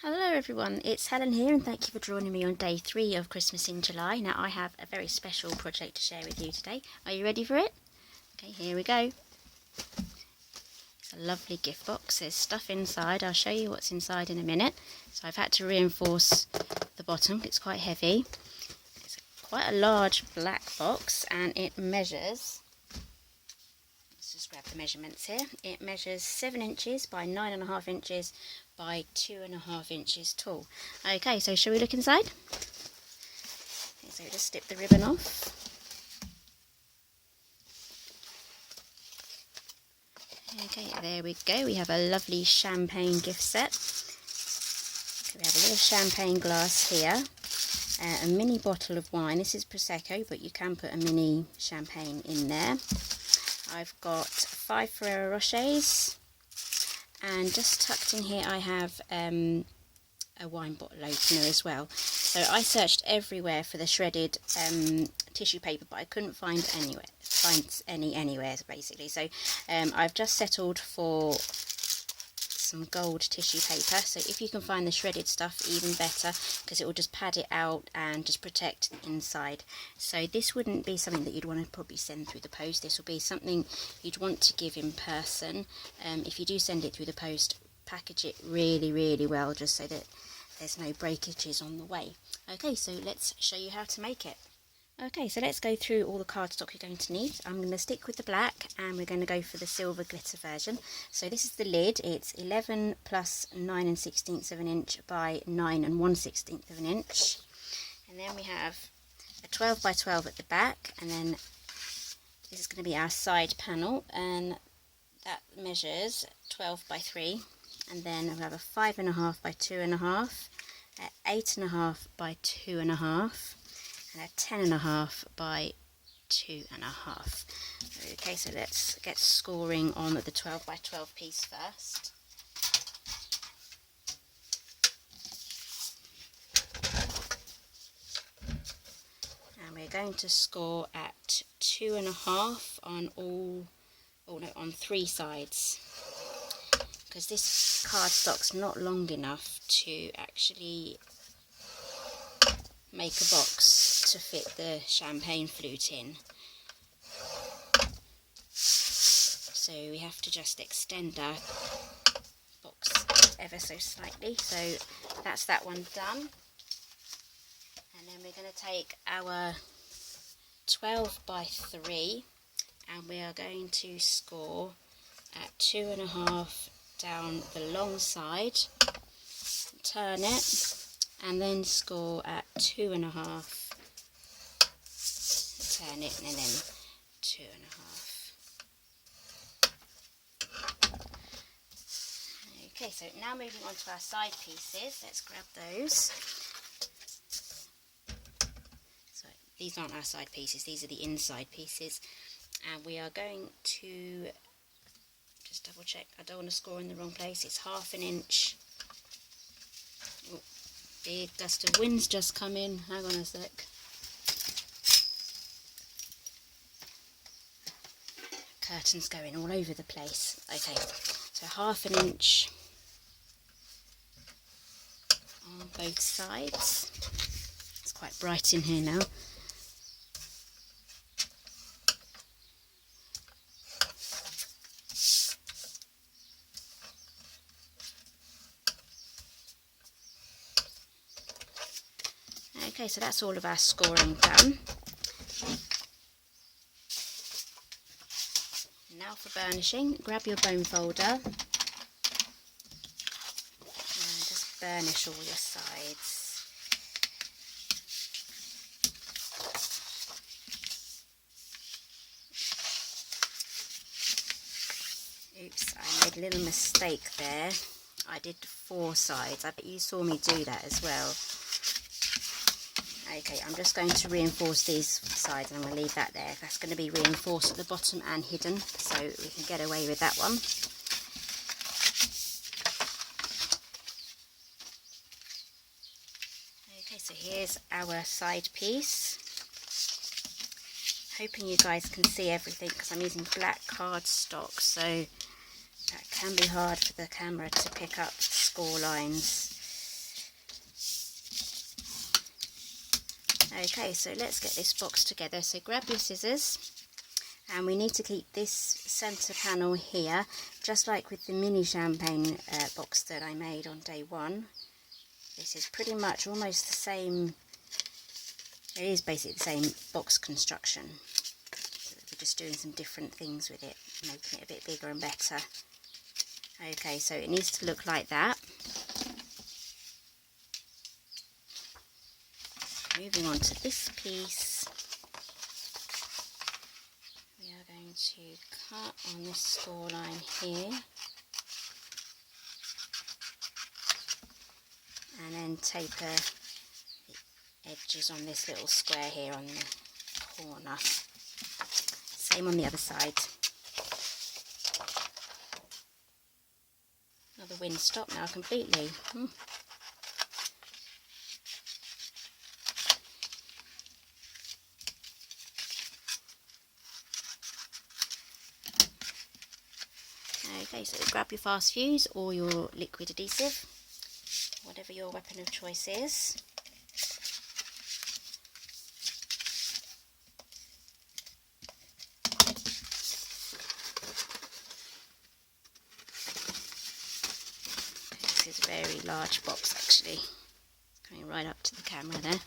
Hello everyone, it's Helen here and thank you for joining me on day 3 of Christmas in July. Now I have a very special project to share with you today. Are you ready for it? Okay, here we go. It's a lovely gift box. There's stuff inside. I'll show you what's inside in a minute. So I've had to reinforce the bottom. It's quite heavy. It's quite a large black box and it measures, let's just grab the measurements here. It measures 7 inches by 9.5 inches by 2.5 inches tall. Okay, so shall we look inside? Okay, so just snip the ribbon off. Okay, there we go. We have a lovely champagne gift set. We have a little champagne glass here, a mini bottle of wine. This is Prosecco, but you can put a mini champagne in there. I've got 5 Ferrero Rochers. And just tucked in here I have a wine bottle opener as well. So I searched everywhere for the shredded tissue paper, but I couldn't find any anywhere basically. So I've just settled for some gold tissue paper. So if you can find the shredded stuff, even better, because it will just pad it out and just protect the inside. So this wouldn't be something that you'd want to probably send through the post. This will be something you'd want to give in person. If you do send it through the post, package it really well, just so that there's no breakages on the way. Okay, so let's show you how to make it. Okay, so let's go through all the cardstock you're going to need. I'm going to stick with the black and we're going to go for the silver glitter version. So this is the lid. It's 11 plus 9 1/16 of an inch by 9 1/16 of an inch. And then we have a 12 by 12 at the back, and then this is going to be our side panel, and that measures 12 by 3. And then we have a 5.5 by 2.5, 8.5 by 2.5. and a 10.5 by 2.5. Okay, so let's get scoring on the 12 by 12 piece first. And we're going to score at 2.5 on on 3 sides, because this cardstock's not long enough to actually make a box to fit the champagne flute in. So we have to just extend our box ever so slightly. So that's that one done. And then we're going to take our 12 by 3 and we are going to score at 2.5 down the long side, turn it, and then score at 2.5, turn it, and then 2.5. Okay, so now moving on to our side pieces. Let's grab those. So these aren't our side pieces, these are the inside pieces, and we are going to just double check I don't want to score in the wrong place. It's 1/2 inch. Oh, big gust of wind's just come in, hang on a sec. Curtains going all over the place. Okay, so 1/2 inch on both sides. It's quite bright in here now. Okay, so that's all of our scoring done. Now for burnishing, grab your bone folder and just burnish all your sides. Oops, I made a little mistake there. I did 4 sides. I bet you saw me do that as well. Okay, I'm just going to reinforce these sides and I'm going to leave that there. That's going to be reinforced at the bottom and hidden, so we can get away with that one. Okay, so here's our side piece. Hoping you guys can see everything because I'm using black cardstock, so that can be hard for the camera to pick up score lines. Okay, so let's get this box together. So grab your scissors, and we need to keep this centre panel here, just like with the mini champagne box that I made on day one. This is pretty much almost the same, it is basically the same box construction. We're just doing some different things with it, making it a bit bigger and better. Okay, so it needs to look like that. Moving on to this piece, we are going to cut on this score line here, and then taper the edges on this little square here on the corner. Same on the other side. Oh, the wind stopped now completely. Okay, so grab your fast fuse or your liquid adhesive, whatever your weapon of choice is. This is a very large box actually, coming right up to the camera there.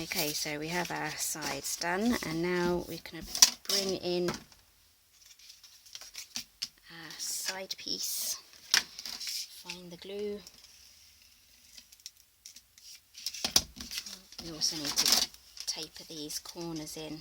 Okay, so we have our sides done, and now we're going to bring in our side piece, find the glue. We also need to taper these corners in.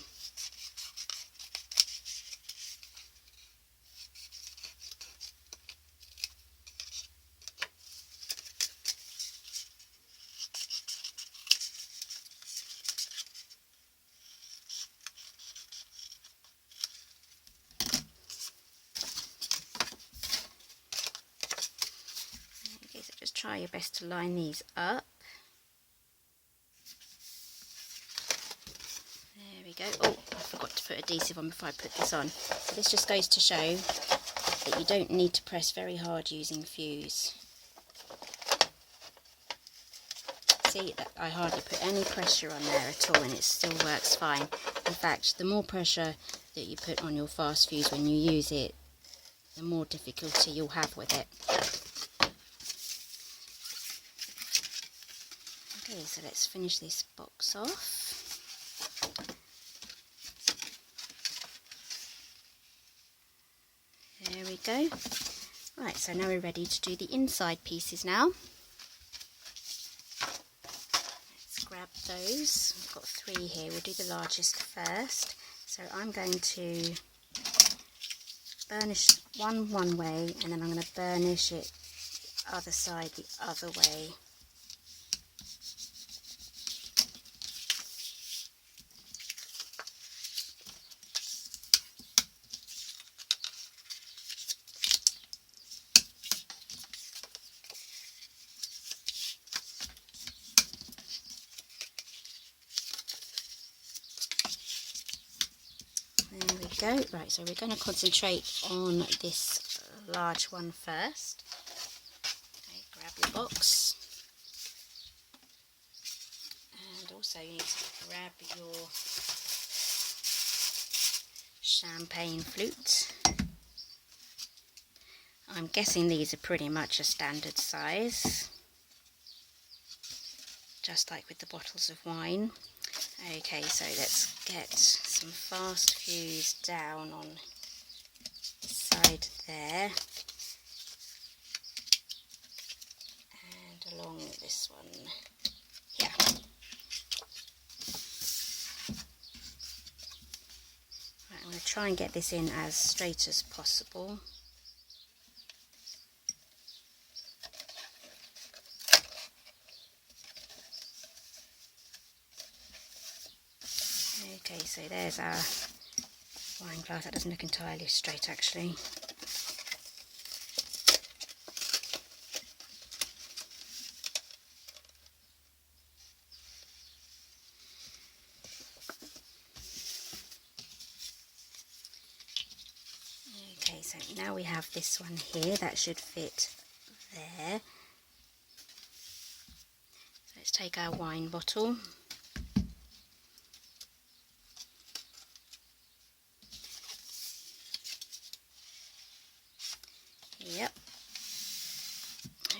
Okay, so just try your best to line these up. There we go. Oh, I forgot to put adhesive on before I put this on. So this just goes to show that you don't need to press very hard using fuse. See that I hardly put any pressure on there at all, and it still works fine. In fact, the more pressure that you put on your fast fuse when you use it, the more difficulty you'll have with it. Okay, so let's finish this box off. There we go. Right, so now we're ready to do the inside pieces now. Let's grab those. We've got 3 here. We'll do the largest first. So I'm going to burnish one way, and then I'm going to burnish it the other side the other way. There we go. Right, so we're going to concentrate on this large one first. Okay, grab your box, and also you need to grab your champagne flute. I'm guessing these are pretty much a standard size, just like with the bottles of wine. Okay, so let's get some fast fuse down on the side there, and along this one here. Right, I'm going to try and get this in as straight as possible. Okay, so there's our wine glass. That doesn't look entirely straight actually. Okay, so now we have this one here. That should fit there. So let's take our wine bottle. Yep.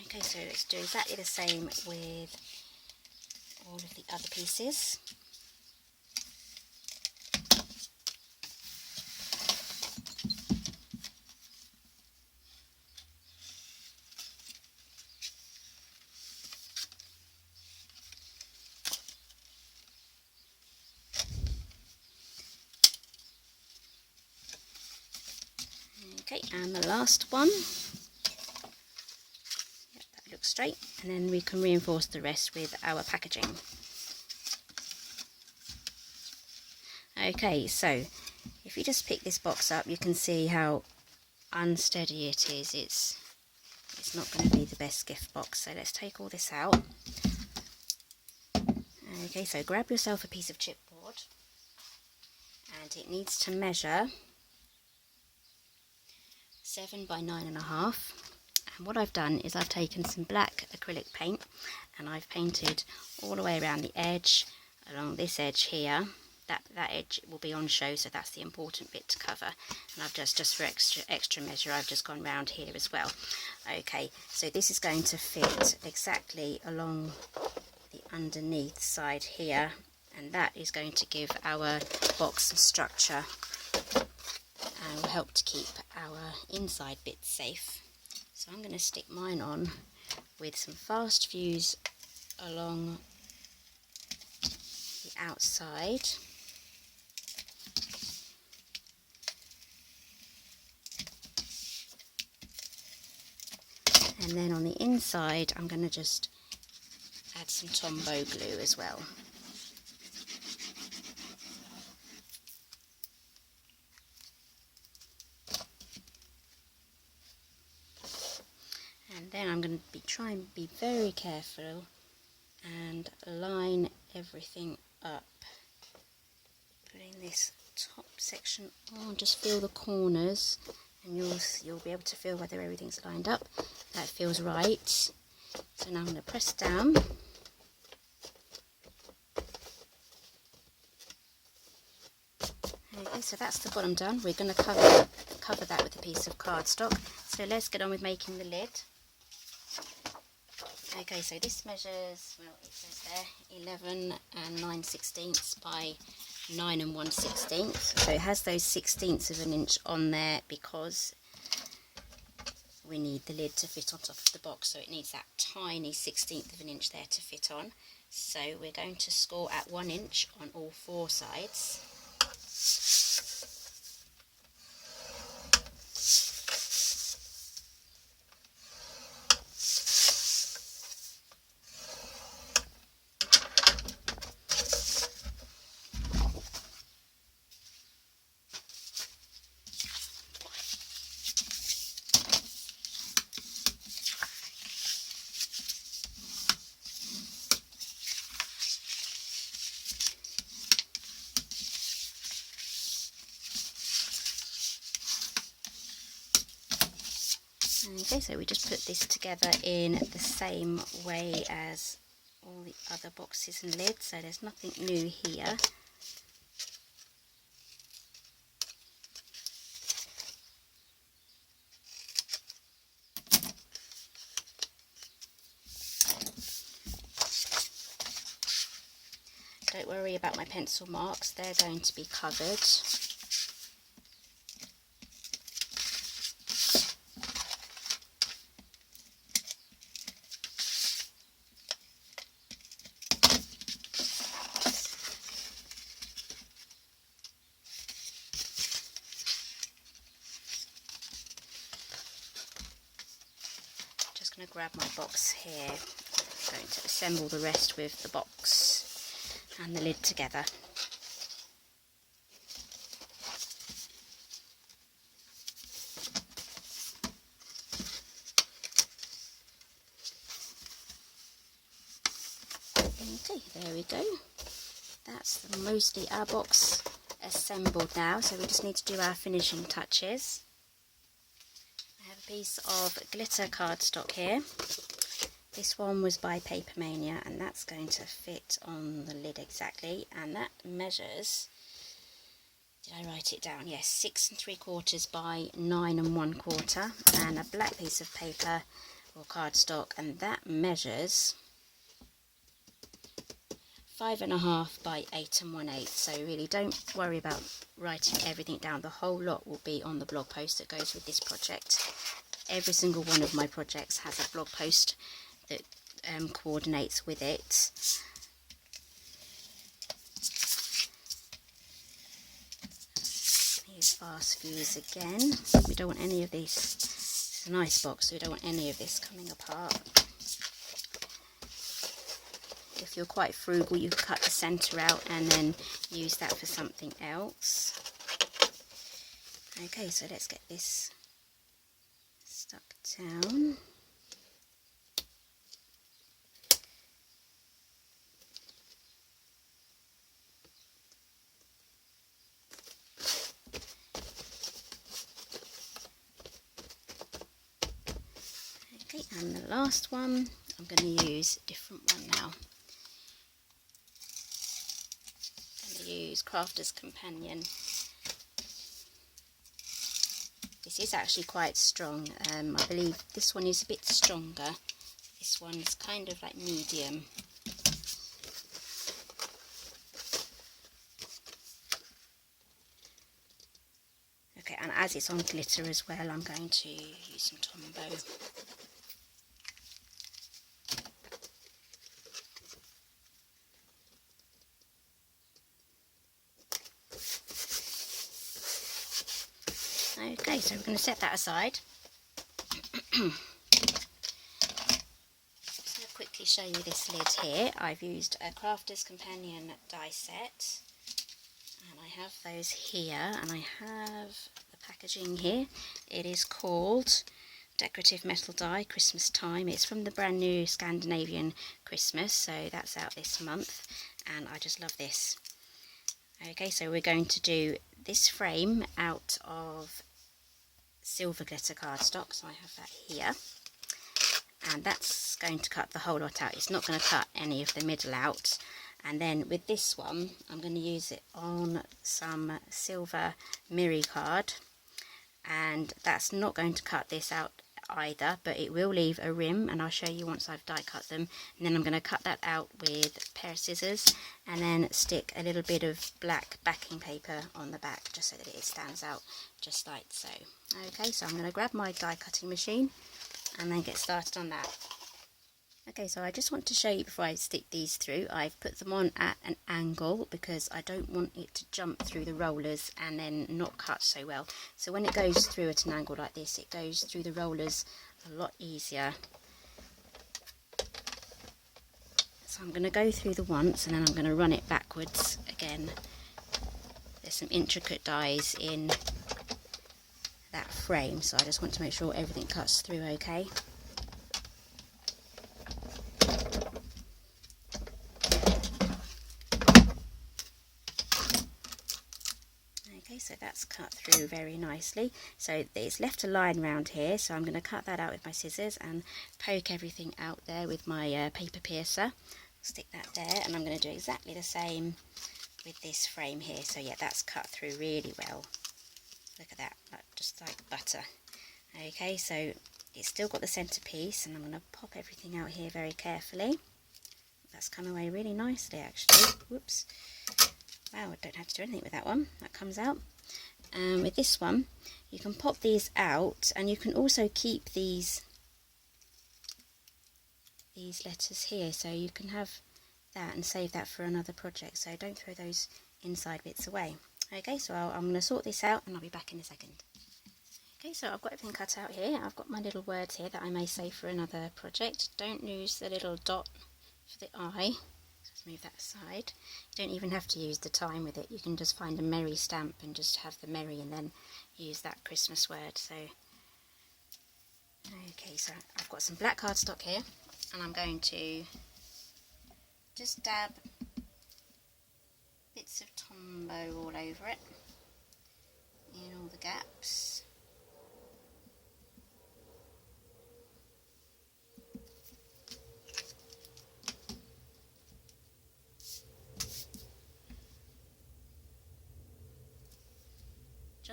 Okay, so let's do exactly the same with all of the other pieces. Okay, and the last one. Yep, that looks straight, and then we can reinforce the rest with our packaging. Okay, so if you just pick this box up, you can see how unsteady it is. It's not going to be the best gift box. So let's take all this out. Okay, so grab yourself a piece of chipboard, and it needs to measure 7 by 9.5. And what I've done is I've taken some black acrylic paint and I've painted all the way around the edge, along this edge here. That edge will be on show, so that's the important bit to cover. And I've just for extra measure, I've just gone round here as well. Okay, so this is going to fit exactly along the underneath side here, and that is going to give our box some structure and will help to keep our inside bits safe. So I'm going to stick mine on with some fast fuse along the outside. And then on the inside I'm going to just add some Tombow glue as well. And then I'm going to try and be very careful and line everything up. Putting this top section on, just feel the corners, and you'll be able to feel whether everything's lined up. That feels right. So now I'm going to press down. Okay, so that's the bottom done. We're going to cover that with a piece of cardstock. So let's get on with making the lid. Okay, so this measures, well, it says there 11 and 9/16 by 9 and 1/16. So it has those 1/16 of an inch on there because we need the lid to fit on top of the box, so it needs that tiny 1/16 of an inch there to fit on. So we're going to score at 1 inch on all 4 sides. Okay, so we just put this together in the same way as all the other boxes and lids, so there's nothing new here. Don't worry about my pencil marks, they're going to be covered. Just going to grab my box here. I'm going to assemble the rest with the box and the lid together. Okay, there we go. That's mostly our box assembled now, so we just need to do our finishing touches. I have a piece of glitter cardstock here. This one was by Paper Mania, and that's going to fit on the lid exactly, and that measures did I write it down? Yes, 6 3/4 by 9 1/4, and a black piece of paper or cardstock, and that measures 5.5 by 8 1/8. So really don't worry about writing everything down. The whole lot will be on the blog post that goes with this project. Every single one of my projects has a blog post that coordinates with it. Here's fast fuse again. We don't want any of this. It's an ice box, so we don't want any of this coming apart. If you're quite frugal, you can cut the centre out and then use that for something else. Okay, so let's get this stuck down. Okay, and the last one, I'm going to use a different one now. Use Crafter's Companion. This is actually quite strong. I believe this one is a bit stronger. This one's kind of like medium. Okay, and as it's on glitter as well, I'm going to use some Tombow. Okay, so we're going to set that aside. Just going to quickly show you this lid here. I've used a Crafter's Companion die set, and I have those here, and I have the packaging here. It is called Decorative Metal Die Christmas Time. It's from the brand new Scandinavian Christmas, so that's out this month, and I just love this. Okay, so we're going to do this frame out of silver glitter cardstock, so I have that here, and that's going to cut the whole lot out. It's not going to cut any of the middle out. And then with this one, I'm going to use it on some silver mirror card, and that's not going to cut this out either, but it will leave a rim, and I'll show you once I've die cut them. And then I'm going to cut that out with a pair of scissors, and then stick a little bit of black backing paper on the back just so that it stands out just like so. Okay, so I'm going to grab my die cutting machine and then get started on that. Okay, so I just want to show you before I stick these through, I've put them on at an angle because I don't want it to jump through the rollers and then not cut so well. So when it goes through at an angle like this, it goes through the rollers a lot easier. So I'm going to go through the once, and then I'm going to run it backwards again. There's some intricate dies in that frame, so I just want to make sure everything cuts through okay. Okay, so that's cut through very nicely. So it's left a line round here, so I'm going to cut that out with my scissors and poke everything out there with my paper piercer. Stick that there, and I'm going to do exactly the same with this frame here. So yeah, that's cut through really well. Look at that, just like butter. Okay, so it's still got the centre piece, and I'm going to pop everything out here very carefully. That's come away really nicely actually. Whoops. Wow, I don't have to do anything with that one. That comes out. With this one, you can pop these out, and you can also keep these letters here, so you can have that and save that for another project. So don't throw those inside bits away. Okay, so I'm going to sort this out, and I'll be back in a second. Okay, so I've got everything cut out here. I've got my little words here that I may save for another project. Don't lose the little dot for the eye. Let's move that aside. You don't even have to use the time with it. You can just find a merry stamp and just have the merry and then use that Christmas word. So, okay, so I've got some black cardstock here, and I'm going to just dab bits of Tombow all over it, in all the gaps.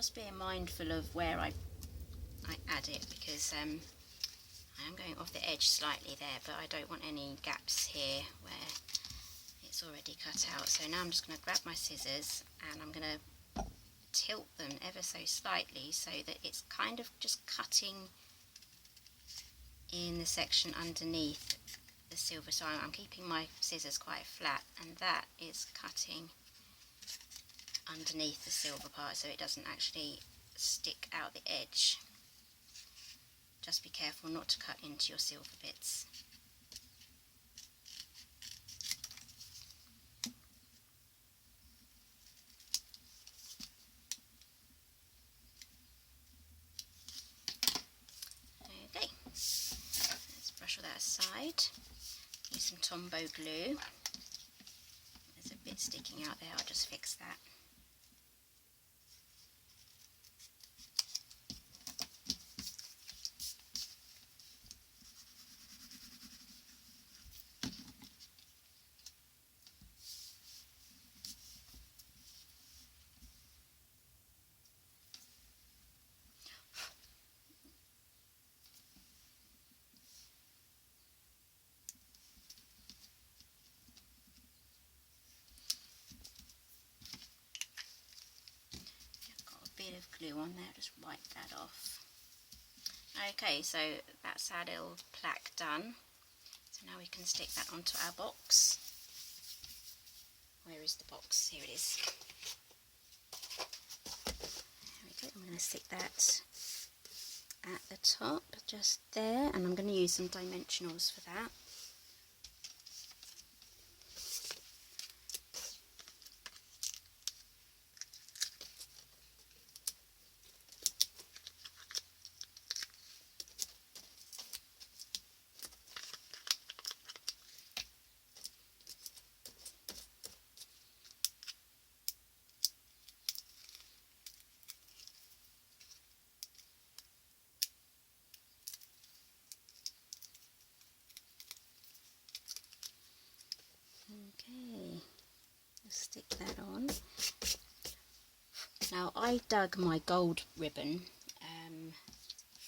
just being mindful of where I add it, because I am going off the edge slightly there, but I don't want any gaps here where it's already cut out. So now I'm just going to grab my scissors and I'm going to tilt them ever so slightly so that it's kind of just cutting in the section underneath the silver. So I'm keeping my scissors quite flat, and that is cutting underneath the silver part so it doesn't actually stick out the edge. Just be careful not to cut into your silver bits. Okay, let's brush all that aside. Use some Tombow glue. There's a bit sticking out there, I'll just fix that. Bit of glue on there, just wipe that off. Okay, so that's our little plaque done. So now we can stick that onto our box. Where is the box? Here it is. There we go. I'm going to stick that at the top, just there, and I'm going to use some dimensionals for that. Okay, just stick that on. Now I dug my gold ribbon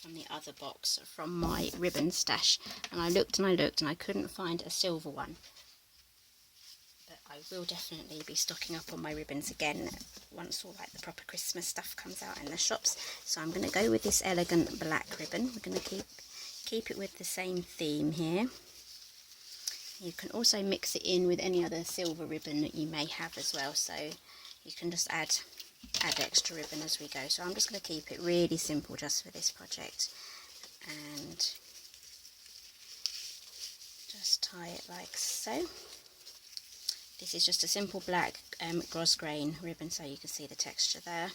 from the other box, from my ribbon stash, and I looked and I looked and I couldn't find a silver one. But I will definitely be stocking up on my ribbons again once all like the proper Christmas stuff comes out in the shops. So I'm going to go with this elegant black ribbon. We're going to keep it with the same theme here. You can also mix it in with any other silver ribbon that you may have as well, so you can just add extra ribbon as we go. So I'm just going to keep it really simple just for this project, and just tie it like so. This is just a simple black gros grain ribbon, so you can see the texture there.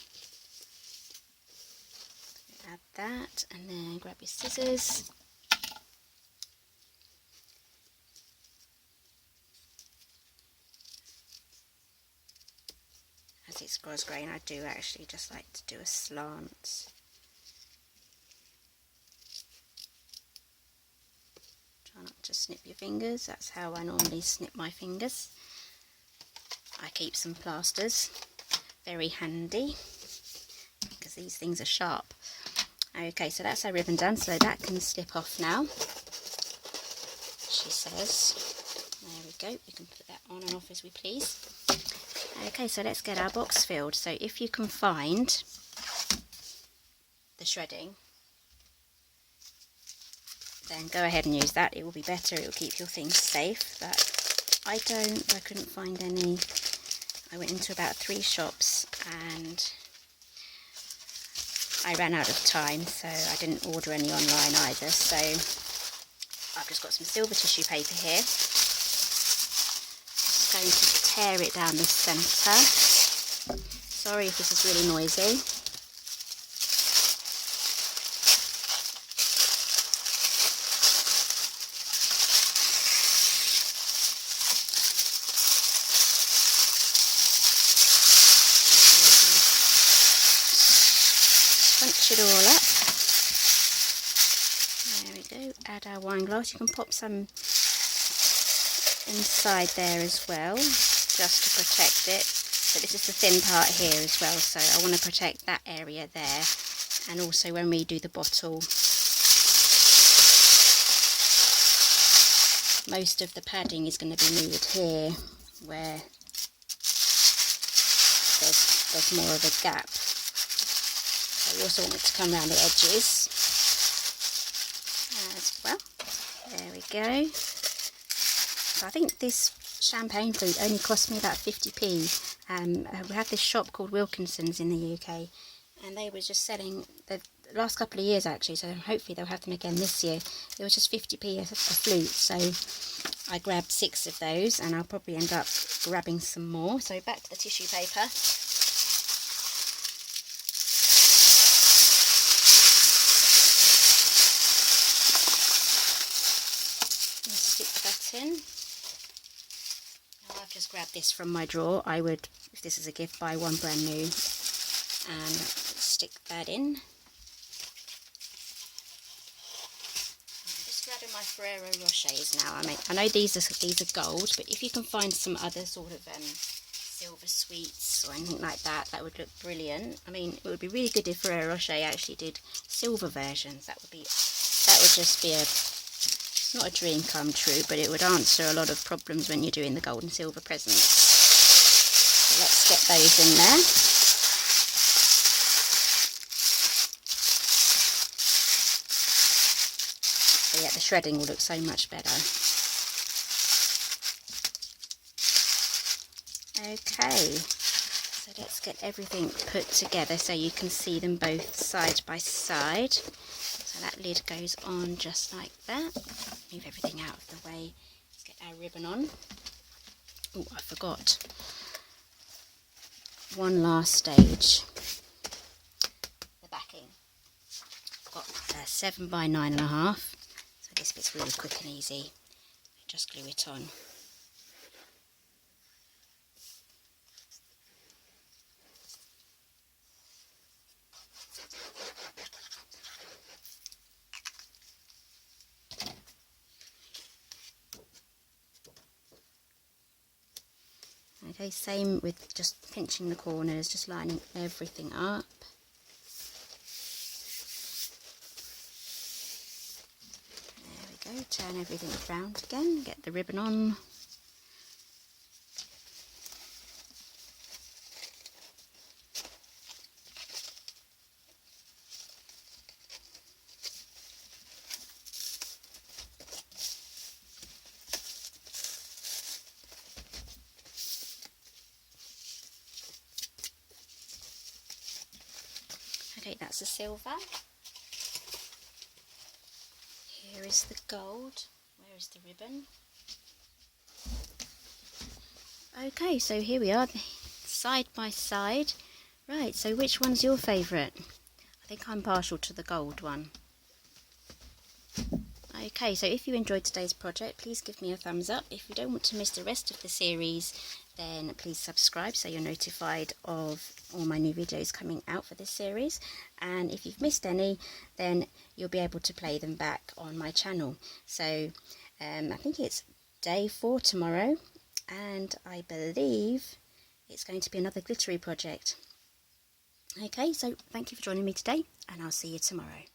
Add that, and then grab your scissors. As it's gros grain, I do actually just like to do a slant. Try not to snip your fingers, that's how I normally snip my fingers. I keep some plasters, very handy, because these things are sharp. Okay, so that's our ribbon done, so that can slip off now, she says. There we go, we can put that on and off as we please. Okay, so let's get our box filled. So if you can find the shredding, then go ahead and use that. It will be better, it will keep your things safe. But I couldn't find any. I went into about 3 shops and I ran out of time, so I didn't order any online either. So I've just got some silver tissue paper here. Just going to tear it down the centre. Sorry if this is really noisy. Crunch it all up. There we go. Add our wine glass. You can pop some inside there as well, just to protect it. But this is the thin part here as well, so I want to protect that area there. And also when we do the bottle, most of the padding is going to be needed here, where there's more of a gap. So we also want it to come around the edges as well. There we go. So I think this champagne flute only cost me about 50p. We have this shop called Wilkinson's in the UK, and they were just selling the last couple of years actually, so hopefully they'll have them again this year. It was just 50p a flute, so I grabbed 6 of those, and I'll probably end up grabbing some more. So back to the tissue paper. Stick that in. Now I've just grabbed this from my drawer. I would, if this is a gift, buy one brand new and stick that in. I'm just grabbing my Ferrero Rochers now. I know these are gold, but if you can find some other sort of silver sweets or anything like that, that would look brilliant. I mean, it would be really good if Ferrero Rocher actually did silver versions. That would just be not a dream come true, but it would answer a lot of problems when you're doing the gold and silver presents. So let's get those in there. So yeah, the shredding will look so much better. Okay, so let's get everything put together so you can see them both side by side. So that lid goes on just like that. Move everything out of the way. Let's get our ribbon on. Oh, I forgot. One last stage. The backing. I've got 7 by 9.5. So this bit's really quick and easy. Just glue it on. Okay, same with just pinching the corners, just lining everything up. There we go, turn everything around again, get the ribbon on. Okay, that's the silver. Here is the gold. Where is the ribbon? Okay, so here we are, side by side. Right, so which one's your favourite? I think I'm partial to the gold one. Okay, so if you enjoyed today's project, please give me a thumbs up. If you don't want to miss the rest of the series, then please subscribe so you're notified of all my new videos coming out for this series. And if you've missed any, then you'll be able to play them back on my channel. So I think it's day 4 tomorrow, and I believe it's going to be another glittery project. Okay, so thank you for joining me today, and I'll see you tomorrow.